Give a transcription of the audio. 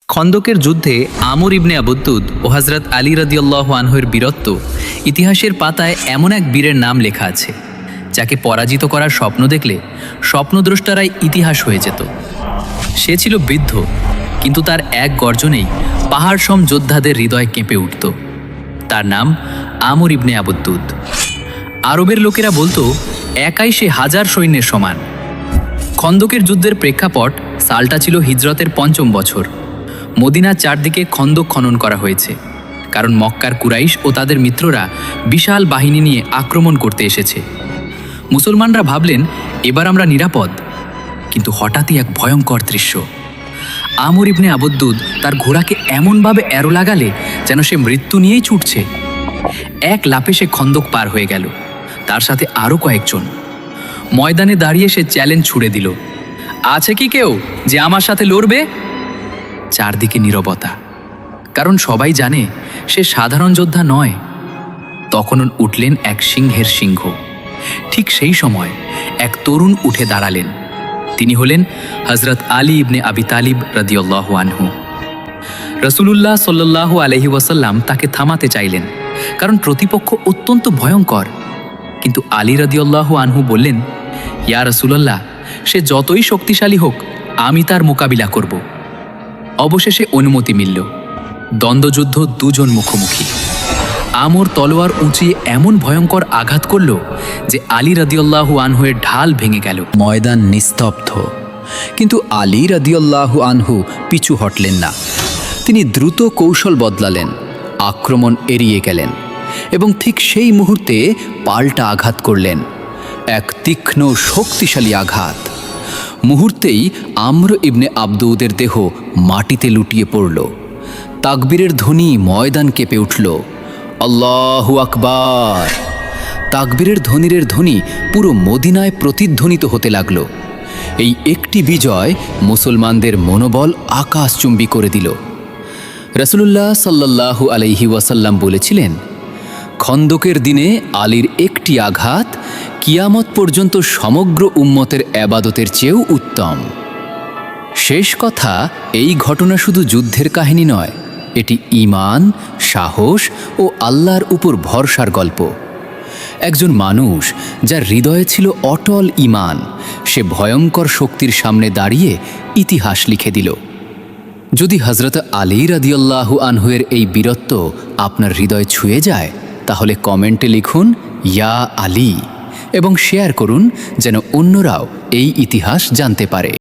খন্দকের যুদ্ধে আমর ইবনে আবুদ্দুদ ও হজরত আলী রাদিয়াল্লাহু আনহুর বীরত্ব ইতিহাসের পাতায় এমন এক বীরের নাম লেখা আছে যাকে পরাজিত করার স্বপ্ন দেখলে স্বপ্নদ্রষ্টারাই ইতিহাস হয়ে যেত। সে ছিল বৃদ্ধ, কিন্তু তার এক গর্জনেই পাহাড়সম যোদ্ধাদের হৃদয় কেঁপে উঠত। তার নাম আমর ইবনে আবুদ্দুদ। আরবের লোকেরা বলতো একাই সে 1000 সৈন্যের সমান। খন্দকের যুদ্ধের প্রেক্ষাপট সালটা ছিল হিজরতের 5ম বছর। মদিনার চারদিকে খন্দক খনন করা হয়েছে, কারণ মক্কার কুরাইশ ও তাদের মিত্ররা বিশাল বাহিনী নিয়ে আক্রমণ করতে এসেছে। মুসলমানরা ভাবলেন এবার আমরা নিরাপদ, কিন্তু হঠাৎই এক ভয়ঙ্কর দৃশ্য। আমর ইবনে আবুদ্দুদ তার ঘোড়াকে এমনভাবে অ্যারো লাগালে যেন সে মৃত্যু নিয়েই ছুটছে। এক লাফে সে খন্দক পার হয়ে গেল, তার সাথে আরও কয়েকজন। ময়দানে দাঁড়িয়ে সে চ্যালেঞ্জ ছুড়ে দিল, আছে কি কেউ যে আমার সাথে লড়বে? চারদিকে নীরবতা, কারণ সবাই জানে সে সাধারণ যোদ্ধা নয়। তখন উঠলেন এক সিংহের সিংহ। ঠিক সেই সময় এক তরুণ উঠে দাঁড়ালেন। তিনি হলেন হজরত আলী ইবনে আবি তালিব রাদিয়াল্লাহু আনহু। রাসূলুল্লাহ সাল্লাল্লাহু আলাইহি ওয়াসাল্লাম তাকে থামাতে চাইলেন, কারণ প্রতিপক্ষ অত্যন্ত ভয়ঙ্কর। কিন্তু আলী রাদিয়াল্লাহু আনহু বললেন, ইয়া রাসূলুল্লাহ, সে যতই শক্তিশালী হোক, আমি তার মোকাবিলা করব। অবশেষে অনুমতি মিলল। দ্বন্দ্বযুদ্ধ দুজন মুখোমুখি। আমর তলোয়ার উঁচিয়ে এমন ভয়ঙ্কর আঘাত করল যে আলী রাদিয়াল্লাহু আনহুয়ের ঢাল ভেঙে গেল। ময়দান নিস্তব্ধ, কিন্তু আলী রাদিয়াল্লাহু আনহু পিছু হটলেন না। তিনি দ্রুত কৌশল বদলালেন, আক্রমণ এড়িয়ে গেলেন এবং ঠিক সেই মুহূর্তে পাল্টা আঘাত করলেন, এক তীক্ষ্ণ শক্তিশালী আঘাত। মুহূর্তেই আমর ইবনে আবদুদের দেহ মাটিতে লুটিয়ে পড়ল। তাকবীরের ধ্বনি ময়দান কেঁপে উঠল। আল্লাহু আকবার! তাকবীরের ধ্বনি পুরো মদিনায় প্রতিধ্বনিত হতে লাগল। এই একটি বিজয় মুসলমানদের মনোবল আকাশচুম্বী করে দিল। রাসূলুল্লাহ সাল্লাল্লাহু আলাইহি ওয়াসাল্লাম বলেছিলেন, খন্দকের দিনে আলীর একটি আঘাত কিয়ামত পর্যন্ত সমগ্র উম্মতের এবাদতের চেয়েও উত্তম। শেষ কথা, এই ঘটনা শুধু যুদ্ধের কাহিনী নয়, এটি ঈমান, সাহস ও আল্লাহর উপর ভরসার গল্প। একজন মানুষ যার হৃদয়ে ছিল অটল ঈমান, সে ভয়ঙ্কর শক্তির সামনে দাঁড়িয়ে ইতিহাস লিখে দিল। যদি হযরত আলী রাদিয়াল্লাহু আনহুয়ের এই বীরত্ব আপনার হৃদয় ছুঁয়ে যায়, তাহলে কমেন্টে লিখুন ইয়া আলী এবং শেয়ার করুন, যেন অন্যরাও এই ইতিহাস জানতে পারে।